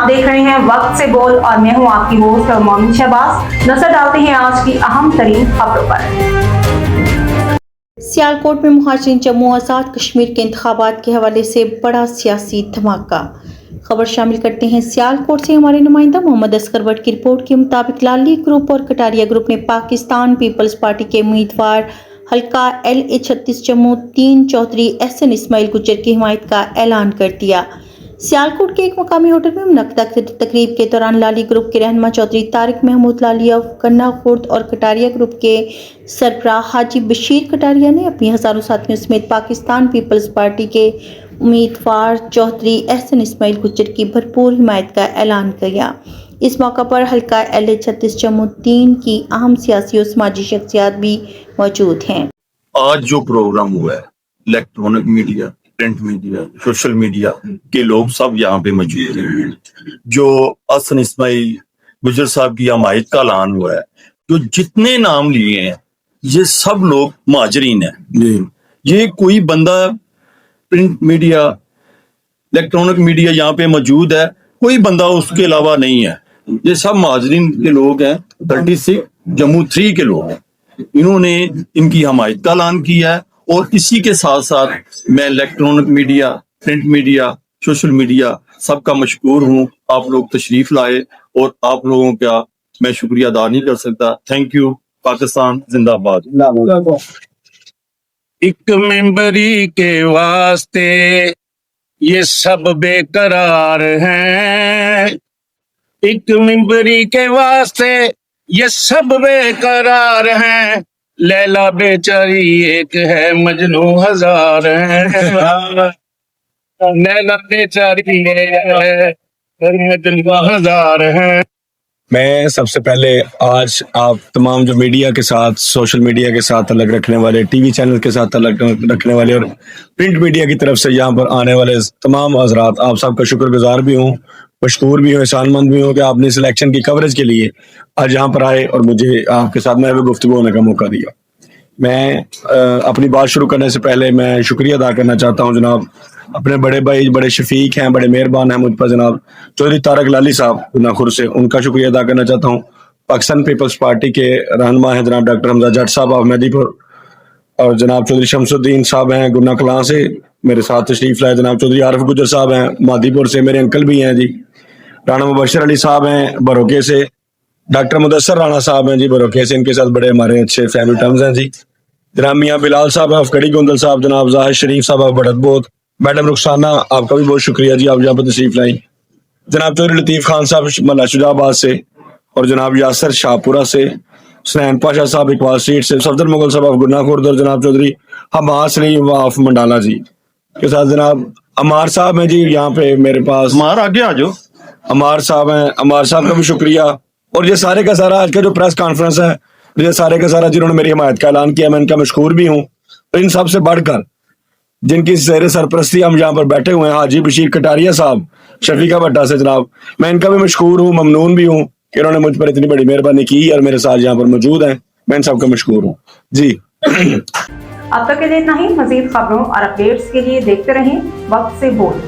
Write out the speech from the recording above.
देख रहे हैं वक्त से बोल और मैं हूं आपकी होस्ट मोमिन शहबाज। नजर डालते हैं आज की अहम तरीन खबरों पर। सियालकोट में मुहाजिरीन जम्मू आज़ाद कश्मीर के इंतखाबात के हवाले से बड़ा सियासी धमाका। खबर शामिल करते हैं सियालकोट से हमारे नुमाइंदा मोहम्मद असगर भट्ट की रिपोर्ट के मुताबिक लाली ग्रुप और कटारिया ग्रुप ने पाकिस्तान पीपल्स पार्टी के उम्मीदवार हल्का LA36 जम्मू 3 चौधरी एहसन इस्माइल गुज्जर की हिमायत का ऐलान कर दिया। सियालकोट के एक मकामी होटल में मुनक्किदा तकरीब के दौरान लाली ग्रुप के रहनुमा चौधरी तारिक महमूद लालिया, गन्ना खुर्द और कटारिया ग्रुप के सरबराह हाजी बशीर कटारिया ने अपनी हजारों साथियों समेत पाकिस्तान पीपल्स पार्टी के उम्मीदवार चौधरी एहसन इस्माइल गुज्जर की भरपूर हिमायत का ऐलान किया। इस मौका पर हल्का LA36 जम्मू 3 की अहम सियासी और समाजी शख्सियात भी मौजूद हैं। आज जो प्रोग्राम हुआ है, electronic media, print media, social media के लोग सब यहाँ पे मौजूद हैं। जो एहसन इस्माइल गुज्जर साहब की हमायत का ऐलान हुआ है, जो जितने नाम लिए हैं ये सब लोग मुहाजिरीन हैं। ये कोई बंदा प्रिंट मीडिया, इलेक्ट्रॉनिक मीडिया यहाँ पे मौजूद है, कोई बंदा उसके अलावा नहीं है। ये सब मुहाजिरीन के लोग हैं, 36 जम्मू 3 के लोग हैं। इन्होंने इनकी हमायत का ऐलान किया है और इसी के साथ साथ मैं electronic media, print media, social media सबका मशकूर हूँ। आप लोग तशरीफ लाए और आप लोगों का मैं शुक्रिया अदा नहीं कर सकता। Thank you. पाकिस्तान जिंदाबाद। एक मेंबरी के वास्ते ये सब बेकरार हैं, एक मेंबरी के वास्ते ये सब बेकरार हैं, लैला बेचारी एक है मजनू हजार हैं, लैला बेचारी है मजनू हजार हैं। मैं सबसे पहले आज आप तमाम जो मीडिया के साथ, सोशल मीडिया के साथ अलग रखने वाले, टीवी चैनल के साथ अलग रखने वाले और प्रिंट मीडिया की तरफ से यहाँ पर आने वाले तमाम हजरात, आप सबका शुक्रगुजार भी हूँ, मशकूर भी हूँ, एहसानमंद भी हूँ कि आपने इस इलेक्शन की कवरेज के लिए आज यहाँ पर आए और मुझे आपके साथ में गुफ्तगू होने का मौका दिया। मैं अपनी बात शुरू करने से पहले मैं शुक्रिया अदा करना चाहता हूँ जनाब अपने बड़े भाई, बड़े शफीक हैं, बड़े मेहरबान हैं मुझ पर जनाब चौधरी तारिक लाली साहब गुनाखुर से, उनका शुक्रिया अदा करना चाहता हूँ। पाकिस्तान पीपल्स पार्टी के रहनुमा हैं जनाब डॉक्टर हमजा जट साहब अहमदीपुर, और जनाब चौधरी शमसुद्दीन साहब हैं गुन्ना कलां से मेरे साथ तशरीफ लाए। जनाब चौधरी आरिफ गुज्जर साहब हैं मादीपुर से, मेरे अंकल भी हैं जी। राणा मुबशर अली साहब हैं बरोके से, डॉक्टर मुदस्सर राणा साहब हैं जी बरोके से, इनके साथ बड़े हमारे अच्छे फैमिली टर्म्स हैं जी। जनाब मियाँ बिलाल साहब हैं अफकड़ी गोंदल साहब, जनाब जाहिद शरीफ साहब हैं बड़त बोत, मैडम रुखसाना आपका भी बहुत शुक्रिया जी, आप यहाँ पर तशरीफ लाई। जनाब चौधरी लतीफ़ खान साहब मल्ला शुजाबाद से, और जनाब यासर शाहपुरा से, हुसैन पाशा साहब इकबाल स्ट्रीट से, सफदर मुगल साहब गुन्ना खुर्द, और जनाब चौधरी हमास अली वाफ मंडाला जी के साथ जनाब अमार साहब हैं जी यहाँ पे मेरे पास। अमार आगे आ जाओ। अमार साहब हैं, अमार साहब का भी शुक्रिया। और ये सारे का सारा आज का जो प्रेस कॉन्फ्रेंस है, ये सारे का सारा जिन्होंने मेरी हिमायत का ऐलान किया, मैं इनका मशकूर भी हूँ। और इन सबसे बढ़कर जिनकी ज़ेर सरपरस्ती हम यहाँ पर बैठे हुए हैं, हाजी बशीर कटारिया साहब शफीका भट्टा से जनाब, मैं इनका भी मशकूर हूँ, ममनून भी हूँ कि उन्होंने मुझ पर इतनी बड़ी मेहरबानी की और मेरे साथ यहाँ पर मौजूद हैं। मैं इन सबका मशकूर हूँ जी। अब तक के लिए इतना ही। मजीद खबरों और अपडेट्स के लिए देखते रहें वक्त से बोल।